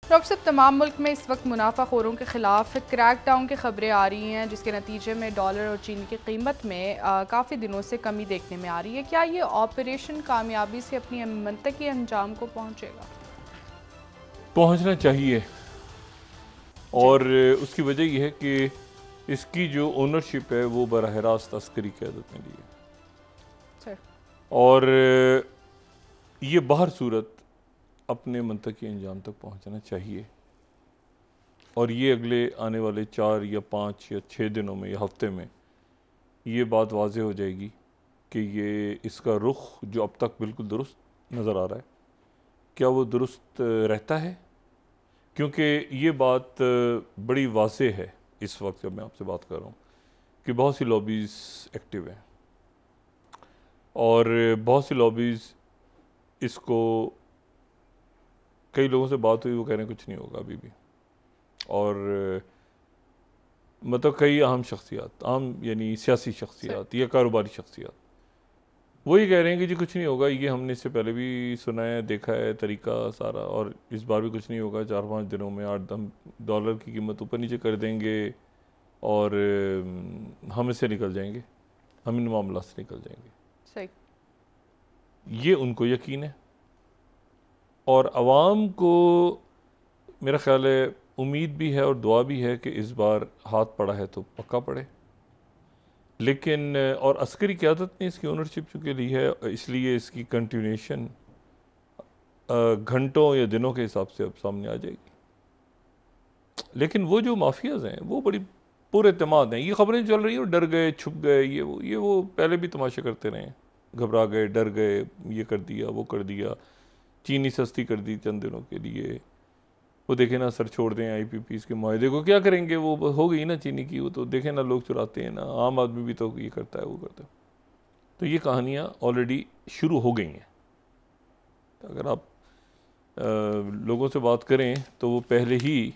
Doctor साहब, तमाम मुल्क में इस वक्त मुनाफाखोरों के खिलाफ क्रैक डाउन की खबरें आ रही हैं, जिसके नतीजे में डॉलर और चीनी की कीमत में काफ़ी दिनों से कमी देखने में आ रही है। क्या ये ऑपरेशन कामयाबी से अपनी मंतकी अंजाम को पहुँचेगा? पहुंचना चाहिए। जी। और उसकी वजह यह है कि इसकी जो ओनरशिप है वो बराह रास्त अस्करी क़यादत में ली है। सर। और ये बाहर सूरत अपने मंतकी अंजाम तक पहुंचना चाहिए। और ये अगले आने वाले 4 या 5 या 6 दिनों में या हफ्ते में ये बात वाज़ेह हो जाएगी कि ये इसका रुख जो अब तक बिल्कुल दुरुस्त नज़र आ रहा है, क्या वो दुरुस्त रहता है? क्योंकि ये बात बड़ी वाज़ेह है इस वक्त जब मैं आपसे बात कर रहा हूँ कि बहुत सी लॉबीज़ एक्टिव हैं और बहुत सी लॉबीज़ इसको, कई लोगों से बात हुई, वो कह रहे हैं कुछ नहीं होगा अभी भी। और मतलब कई अहम शख्सियात, आम यानी सियासी शख्सियात या कारोबारी शख्सियात, वही कह रहे हैं कि जी कुछ नहीं होगा, ये हमने इससे पहले भी सुना है, देखा है तरीका सारा, और इस बार भी कुछ नहीं होगा। 4-5 दिनों में 8-10 डॉलर की कीमत ऊपर नीचे कर देंगे और हम इससे निकल जाएंगे, हम इन मामला से निकल जाएंगे। सही। ये उनको यकीन है और अवाम को मेरा ख्याल है उम्मीद भी है और दुआ भी है कि इस बार हाथ पड़ा है तो पक्का पड़े। लेकिन और अस्करी क़यादत ने इसकी ओनरशिप चूँकि ली है, इसलिए इसकी कंटिन्यूएशन घंटों या दिनों के हिसाब से अब सामने आ जाएगी। लेकिन वो जो माफियाज हैं वो बड़ी पुरएतमाद हैं। ये खबरें चल रही हैं और डर गए, छुप गए, ये वो पहले भी तमाशे करते रहे हैं, घबरा गए, डर गए, ये कर दिया, वो कर दिया, चीनी सस्ती कर दी चंद दिनों के लिए, वो देखे ना सर छोड़ दें IPPs के माहे को, क्या करेंगे, वो हो गई ना चीनी की, वो तो देखे ना लोग चुराते हैं ना, आम आदमी भी तो ये करता है, वो करता है। तो ये कहानियाँ ऑलरेडी शुरू हो गई हैं। तो अगर आप लोगों से बात करें तो वो पहले ही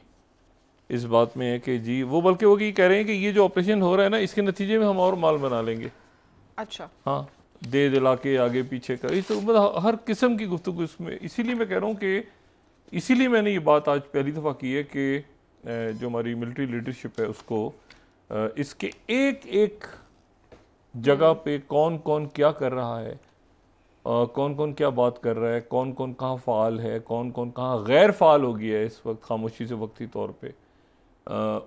इस बात में है कि जी वो, बल्कि वो ये कह रहे हैं कि ये जो ऑपरेशन हो रहा है ना, इसके नतीजे में हम और माल बना लेंगे। अच्छा। हाँ, दे दिला के आगे पीछे का, इस तो मतलब हर किस्म की गुफ्तगू इसमें। इसीलिए मैं कह रहा हूँ कि इसीलिए मैंने ये बात आज पहली दफ़ा की है कि जो हमारी मिलिट्री लीडरशिप है उसको इसके एक एक जगह पे कौन कौन क्या कर रहा है, कौन कौन क्या बात कर रहा है, कौन कौन कहाँ फ़ाल है, कौन कौन कहाँ गैर फ़ाल हो गया है इस वक्त खामोशी से वक्ती तौर पे,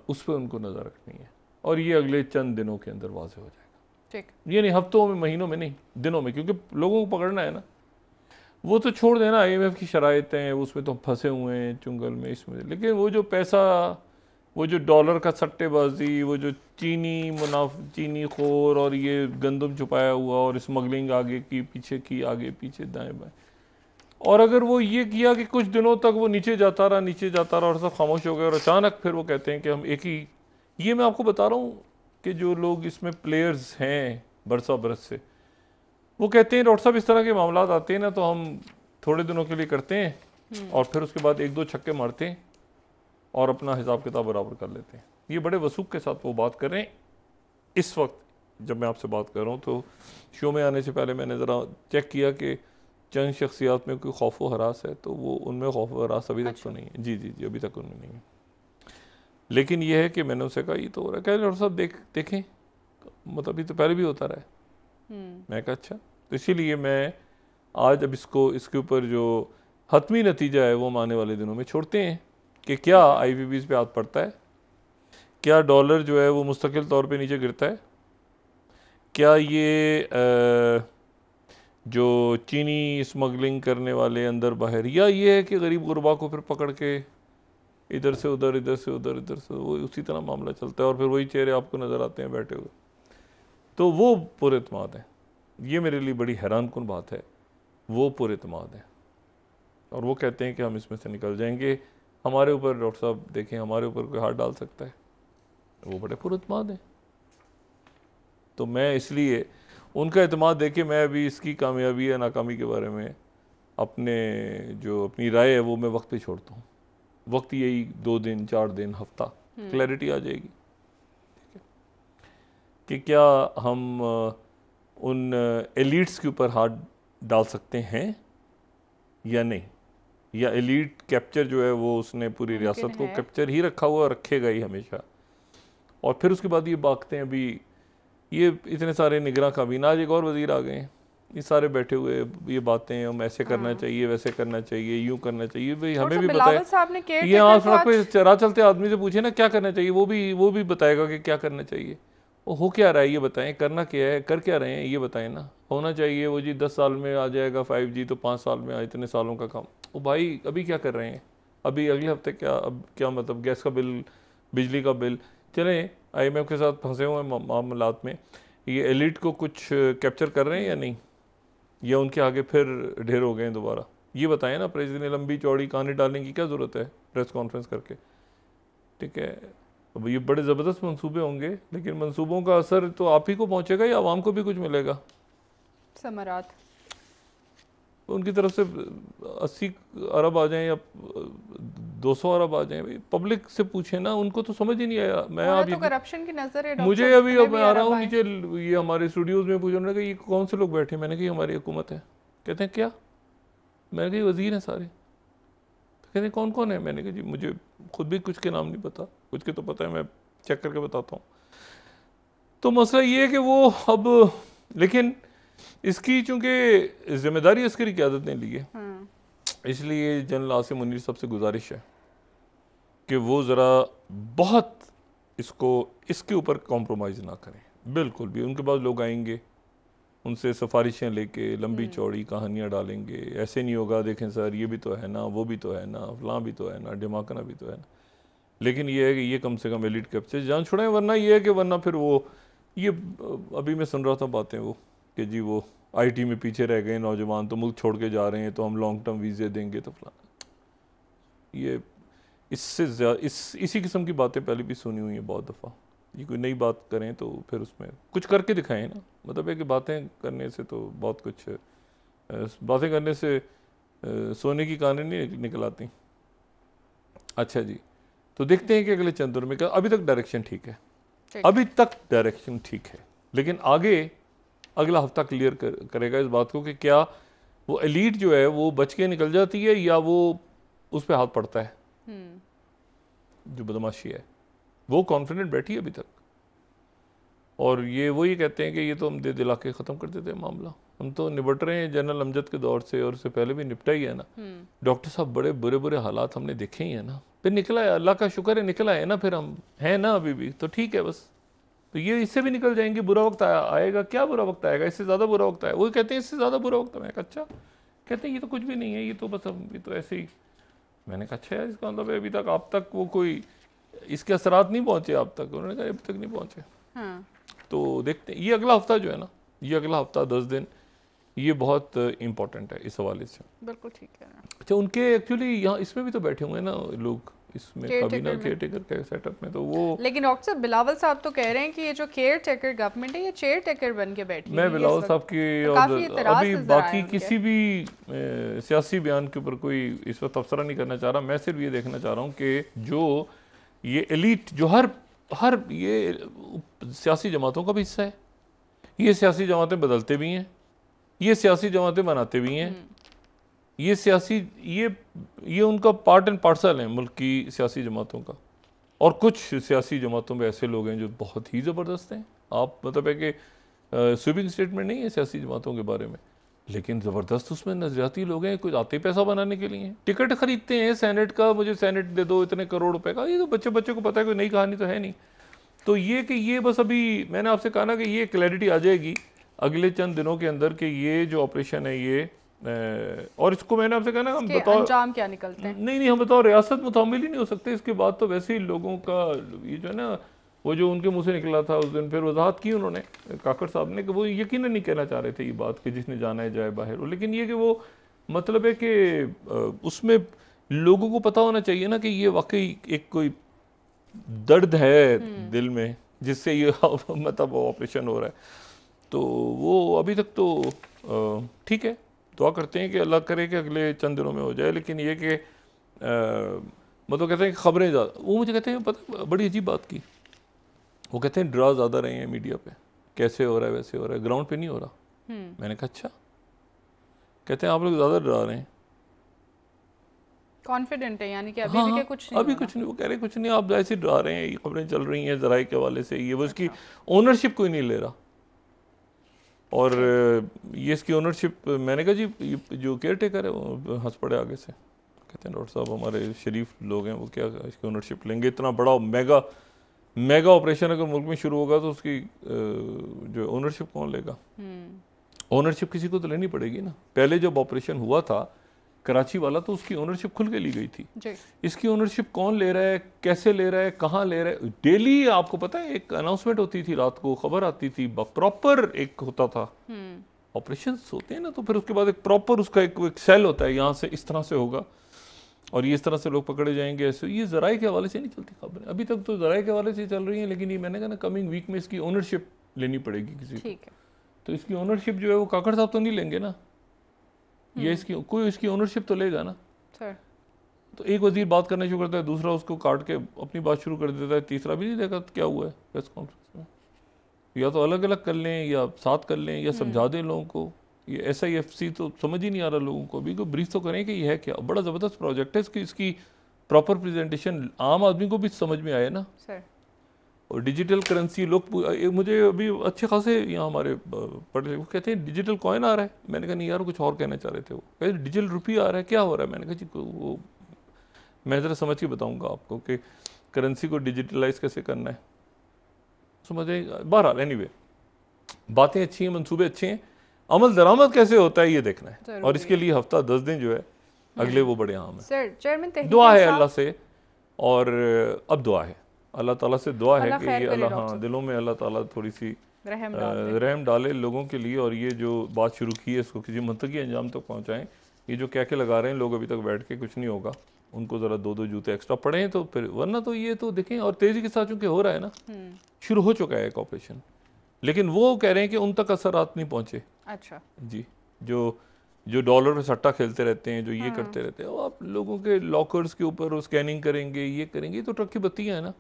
उस पर उनको नज़र रखनी है। और ये अगले चंद दिनों के अंदर वाज़ेह हो जाएगा। ठीक। ये नहीं हफ्तों में, महीनों में नहीं, दिनों में, क्योंकि लोगों को पकड़ना है ना। वो तो छोड़ देना, IMF की शराइतें हैं, उसमें तो फंसे हुए हैं चुंगल में इसमें, लेकिन वो जो पैसा, वो जो डॉलर का सट्टेबाजी, वो जो चीनी खोर और ये गंदम छुपाया हुआ और स्मगलिंग आगे की पीछे की, आगे पीछे दाएं बाएं, और अगर वो ये किया कि कुछ दिनों तक वो नीचे जाता रहा, नीचे जाता रहा और सब खामोश हो गए, और अचानक फिर वो कहते हैं कि हम एक ही, ये मैं आपको बता रहा हूँ कि जो लोग इसमें प्लेयर्स हैं बरसा बरस से, वो कहते हैं डॉक्टर साहब इस तरह के मामला आते हैं ना तो हम थोड़े दिनों के लिए करते हैं और फिर उसके बाद 1-2 छक्के मारते हैं और अपना हिसाब किताब बराबर कर लेते हैं। ये बड़े वसूख के साथ वो बात कर रहे हैं इस वक्त जब मैं आपसे बात कर रहा हूँ। तो शो में आने से पहले मैंने ज़रा चेक किया कि चंद शख्सियात में कोई खौफ व हरास है, तो वो उनमें खौफ व हरास अभी तक तो नहीं है। जी जी जी, अभी तक उनमें नहीं है। लेकिन ये है कि मैंने उसे कहा ये तो हो रहा है, कह डॉक्टर साहब देखें, मतलब ये तो पहले भी होता रहा है। मैं कहा अच्छा, तो इसीलिए मैं आज अब इसके ऊपर जो हतमी नतीजा है वो हम आने वाले दिनों में छोड़ते हैं कि क्या IPPs पे हाथ पड़ता है, क्या डॉलर जो है वो मुस्तकिल तौर पे नीचे गिरता है, क्या ये जो चीनी स्मगलिंग करने वाले अंदर बाहर, या ये है कि गरीब गुरबा को फिर पकड़ के इधर से उधर, इधर से उधर, इधर से वो उसी तरह मामला चलता है और फिर वही चेहरे आपको नज़र आते हैं बैठे हुए। तो वो पुरएतमाद है, ये मेरे लिए बड़ी हैरान कुन बात है, वो पुरएतमाद है और वो कहते हैं कि हम इसमें से निकल जाएंगे। हमारे ऊपर डॉक्टर साहब देखें, हमारे ऊपर कोई हाथ डाल सकता है, वो बड़े पुरएतमाद हैं। तो मैं इसलिए उनका एतमाद देके मैं अभी इसकी कामयाबी या नाकामी के बारे में अपनी राय है वो मैं वक्त पे छोड़ता हूँ। वक्त यही 2 दिन, 4 दिन, हफ्ता, क्लैरिटी आ जाएगी कि क्या हम उन एलिट्स के ऊपर हाथ डाल सकते हैं या नहीं। या एलीट कैप्चर जो है वो उसने पूरी रियासत को कैप्चर ही रखा हुआ, रखेगा ही हमेशा। और फिर उसके बाद ये भागते हैं अभी ये इतने सारे निगरां काबीना, आज एक और वजीर आ गए हैं, ये सारे बैठे हुए ये बातें हम ऐसे करना चाहिए, वैसे करना चाहिए, यूं करना चाहिए, भाई हमें भी बताए। ये सड़क पे चरा चलते आदमी से पूछे ना क्या करना चाहिए, वो भी बताएगा कि क्या करना चाहिए। वो हो क्या रहा है ये बताएं, करना क्या है, कर क्या रहे हैं ये बताएं ना। होना चाहिए वो जी 10 साल में आ जाएगा 5G, तो 5 साल में इतने सालों का काम। वो भाई अभी क्या कर रहे हैं, अभी अगले हफ्ते क्या, अब क्या मतलब गैस का बिल, बिजली का बिल। चलें IMF के साथ फंसे हुए मामलात में, ये एलिट को कुछ कैप्चर कर रहे हैं या नहीं, या उनके आगे फिर ढेर हो गए हैं दोबारा, ये बताएं ना। प्रेसिडेंट ने लंबी चौड़ी कहानी डालने की क्या ज़रूरत है प्रेस कॉन्फ्रेंस करके, ठीक है। अब ये बड़े ज़बरदस्त मंसूबे होंगे, लेकिन मंसूबों का असर तो आप ही को पहुंचेगा या आवाम को भी कुछ मिलेगा? समरात उनकी तरफ से 80 अरब आ जाएं या 200 अरब आ जाएं, पब्लिक से पूछे ना, उनको तो समझ ही नहीं आया। मैं आप तो करप्शन की नजर है मुझे अभी अब मैं आ रहा हूँ नीचे, ये हमारे स्टूडियोज में पूछने लगा ये कौन से लोग बैठे, मैंने कहा हमारी हुकूमत है। कहते हैं क्या, मैंने कहा वजीर हैं सारे। तो कहते हैं कौन कौन है, मैंने कहा जी मुझे खुद भी कुछ के नाम नहीं पता, कुछ के तो पता है, मैं चेक करके बताता हूँ। तो मसला ये है कि वो अब, लेकिन इसकी चूंकि जिम्मेदारी अस्करी क़यादत ने ली है, इसलिए जनरल आसिम मुनीर साहब से गुजारिश है कि वो ज़रा बहुत इसके ऊपर कॉम्प्रोमाइज़ ना करें बिल्कुल भी। उनके पास लोग आएंगे, उनसे सिफारिशें लेके लंबी चौड़ी कहानियाँ डालेंगे, ऐसे नहीं होगा, देखें सर ये भी तो है ना, वो भी तो है ना, फलां भी तो है ना, ढिमाकना भी तो है ना। लेकिन ये है कि ये कम से कम एलिट कैप्चर जान छुड़ाएं, वरना ये है कि वरना फिर वो ये अभी मैं सुन रहा था बातें वो कि जी वो IT में पीछे रह गए नौजवान, तो मुल्क छोड़ के जा रहे हैं, तो हम लॉन्ग टर्म वीज़े देंगे, तो फलाना। ये इससे इसी किस्म की बातें पहले भी सुनी हुई हैं बहुत दफ़ा। ये कोई नई बात करें तो फिर उसमें कुछ करके दिखाएं ना, मतलब है कि बातें करने से तो बहुत कुछ, बातें करने से सोने की कहानी नहीं निकल आती। अच्छा जी, तो देखते हैं कि अगले चंद दिनों में क्या। अभी तक डायरेक्शन ठीक है, अभी तक डायरेक्शन ठीक है, लेकिन आगे अगला हफ्ता क्लियर करेगा इस बात को कि क्या वो एलीट जो है वो बच के निकल जाती है या वो उस पर हाथ पड़ता है। जो बदमाशी है वो कॉन्फिडेंट बैठी है अभी तक, और ये वही कहते हैं कि ये तो हम दे दिला के ख़त्म कर देते हैं मामला, हम तो निपट रहे हैं जनरल अमजद के दौर से, और उससे पहले भी निपटा ही है ना। डॉक्टर साहब बड़े बुरे बुरे हालात हमने देखे ही है ना, फिर निकला है, अल्लाह का शुक्र है निकला है ना, फिर हम हैं ना अभी भी, तो ठीक है बस। तो ये इससे भी निकल जाएंगे, बुरा वक्त आएगा, क्या बुरा वक्त आएगा, इससे ज़्यादा बुरा वक्त आएगा। वो कहते हैं इससे ज़्यादा बुरा वक्त आएगा। अच्छा, कहते हैं ये तो कुछ भी नहीं है, ये तो बस हम ये तो ऐसे ही। मैंने कहा अच्छा यार, इसका मतलब अभी तक आप तक वो कोई इसके असरात नहीं पहुँचे आप तक। उन्होंने कहा अभी तक नहीं पहुँचे। तो देखते हैं, ये अगला हफ्ता जो है ना, ये अगला हफ्ता 10 दिन ये बहुत इम्पोर्टेंट है इस हवाले से। बिल्कुल ठीक है। अच्छा, उनके एक्चुअली यहाँ इसमें भी तो बैठे हुए हैं ना लोग, इसमें काबीना केयर टेकर के सेटअप में, तो वो लेकिन डॉक्टर साहब बिलावल साहब तो कह रहे हैं कि ये जो केयर टेकर गवर्नमेंट है ये चेयर टेकर बन के बैठी है। मैं बिलावल साहब की और अभी बाकी किसी भी सियासी बयान के ऊपर कोई इस वक्त तबसरा नहीं करना चाह रहा। मैं सिर्फ ये देखना चाह रहा हूँ कि जो ये एलीट जो हर ये सियासी जमातों का भी हिस्सा है, ये सियासी जमातें बदलते भी हैं, ये सियासी जमातें बनाते भी हैं, ये सियासी ये उनका पार्ट एंड पार्सल है मुल्क की सियासी जमातों का। और कुछ सियासी जमातों में ऐसे लोग हैं जो बहुत ही ज़बरदस्त हैं। आप मतलब है कि स्वीपिंग स्टेटमेंट नहीं है सियासी जमातों के बारे में, लेकिन ज़बरदस्त उसमें नजरियाती लोग हैं, कुछ आते पैसा बनाने के लिए टिकट खरीदते हैं सेनेट का, मुझे सेनेट दे दो इतने करोड़ रुपए का। ये तो बच्चे को पता है, कोई नई कहानी तो है नहीं। तो ये कि ये बस अभी मैंने आपसे कहा ना कि ये क्लैरिटी आ जाएगी अगले चंद दिनों के अंदर कि ये जो ऑपरेशन है ये और इसको मैंने आपसे कहा ना, हम बताओ अंजाम क्या निकलते हैं। नहीं हम बताओ रियासत मुतामिल ही नहीं हो सकते इसके बाद। तो वैसे ही लोगों का ये जो है ना, वो जो उनके मुंह से निकला था उस दिन, फिर वजाहत की उन्होंने काकड़ साहब ने कि वो यकीनन नहीं कहना चाह रहे थे ये बात कि जिसने जाना है जाए बाहर। लेकिन ये कि वो मतलब है कि उसमें लोगों को पता होना चाहिए ना कि ये वाकई एक कोई दर्द है दिल में जिससे ये मतलब ऑपरेशन हो रहा है। तो वो अभी तक तो ठीक है, दुआ करते हैं कि अल्लाह करे कि अगले चंद दिनों में हो जाए। लेकिन ये कि मतलब कहते हैं कि खबरें ज़्यादा, वो मुझे कहते हैं पता बड़ी अजीब बात की, वो कहते हैं ड्रा ज़्यादा रहे हैं मीडिया पे, कैसे हो रहा है वैसे हो रहा है, ग्राउंड पे नहीं हो रहा। मैंने कहा अच्छा, कहते हैं आप लोग ज़्यादा डरा रहे हैं। कॉन्फिडेंट है यानी कि अभी हाँ भी हाँ, क्या कुछ नहीं अभी हो कुछ नहीं, वो कह रहे कुछ नहीं, आप ऐसे डरा रहे हैं, ये खबरें चल रही हैं जराये के हवाले से, ये वो इसकी ओनरशिप कोई नहीं ले रहा। और ये इसकी ओनरशिप, मैंने कहा जी ये जो केयर टेकर है वो हंस पड़े आगे से, कहते हैं डॉक्टर साहब हमारे शरीफ लोग हैं, वो क्या इसकी ओनरशिप लेंगे, इतना बड़ा मेगा ऑपरेशन अगर मुल्क में शुरू होगा तो उसकी जो ओनरशिप कौन लेगा? ओनरशिप किसी को तो लेनी पड़ेगी ना। पहले जब ऑपरेशन हुआ था कराची वाला तो उसकी ओनरशिप खुल के ली गई थी जी। इसकी ओनरशिप कौन ले रहा है, कैसे ले रहा है, कहाँ ले रहा है, डेली आपको पता है एक अनाउंसमेंट होती थी, रात को खबर आती थी, प्रॉपर एक होता था। ऑपरेशन होते हैं ना तो फिर उसके बाद एक प्रॉपर उसका एक सेल होता है, यहाँ से इस तरह से होगा और ये इस तरह से लोग पकड़े जाएंगे, ऐसे। ये जराये के हवाले से नहीं चलती खबरें, अभी तक तो जराये के हवाले से चल रही हैं, लेकिन ये मैंने कहा ना कमिंग वीक में इसकी ओनरशिप लेनी पड़ेगी किसी को। तो इसकी ओनरशिप जो है वो काकड़ साहब तो नहीं लेंगे ना, ये इसकी कोई इसकी ओनरशिप तो लेगा ना सर। तो एक वजीर बात करना शुरू करता है, दूसरा उसको काट के अपनी बात शुरू कर देता है, तीसरा भी नहीं देखा क्या हुआ है प्रेस कॉन्फ्रेंस में। या तो अलग अलग कर लें या साथ कर लें या समझा दें लोगों को। ये SIFC तो समझ ही नहीं आ रहा लोगों को, अभी को ब्रीफ तो करें कि ये है क्या। बड़ा ज़बरदस्त प्रोजेक्ट है, इसकी प्रॉपर प्रेजेंटेशन आम आदमी को भी समझ में आए ना सर। और डिजिटल करेंसी लोग, मुझे अभी अच्छे खासे यहाँ हमारे पढ़े, वो कहते हैं डिजिटल कॉइन आ रहा है। मैंने कहा नहीं यार, कुछ और कहना चाह रहे थे वो, कहते डिजिटल रुपी आ रहा है, क्या हो रहा है? मैंने कहा जी वो मैं ज़रा समझ के बताऊँगा आपको कि करेंसी को डिजिटलाइज कैसे करना है, समझे। बहरहाल एनीवे, बातें अच्छी हैं, मंसूबे अच्छे हैं, अमल दरामद कैसे होता है ये देखना है, और इसके लिए हफ्ता 10 दिन जो है अगले वो बड़े अहम है। दुआ है अल्लाह से, और अब दुआ है अल्लाह ताला से, दुआ है कि ये अल्लाह हाँ दिलों में अल्लाह ताला थोड़ी सी रहम डाले लोगों के लिए, और ये जो बात शुरू की है इसको किसी मंतकी अंजाम तक पहुँचाएँ। ये जो क्या लगा रहे हैं लोग अभी तक बैठ के, कुछ नहीं होगा, उनको ज़रा 2-2 जूते एक्स्ट्रा पड़े हैं तो फिर, वरना तो ये तो देखें, और तेज़ी के साथ चूँकि हो रहा है ना, शुरू हो चुका है एक ऑपरेशन, लेकिन वो कह रहे हैं कि उन तक असरात नहीं पहुँचे। अच्छा जी, जो डॉलर पे सट्टा खेलते रहते हैं, जो ये करते रहते हैं, वो आप लोगों के लॉकर्स के ऊपर वो स्कैनिंग करेंगे, ये करेंगे, तो ट्रक की बत्तियाँ हैं ना।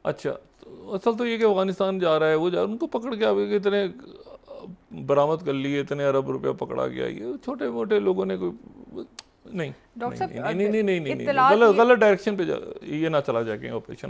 अच्छा, तो असल तो ये कि अफगानिस्तान जा रहा है, वो जा रहा है, उनको पकड़ के आगे इतने बरामद कर लिए, इतने अरब रुपया पकड़ा गया, ये छोटे मोटे लोगों ने कोई नहीं, डॉक्टर साहब नहीं, गलत डायरेक्शन पे ये ना चला जाए ऑपरेशन।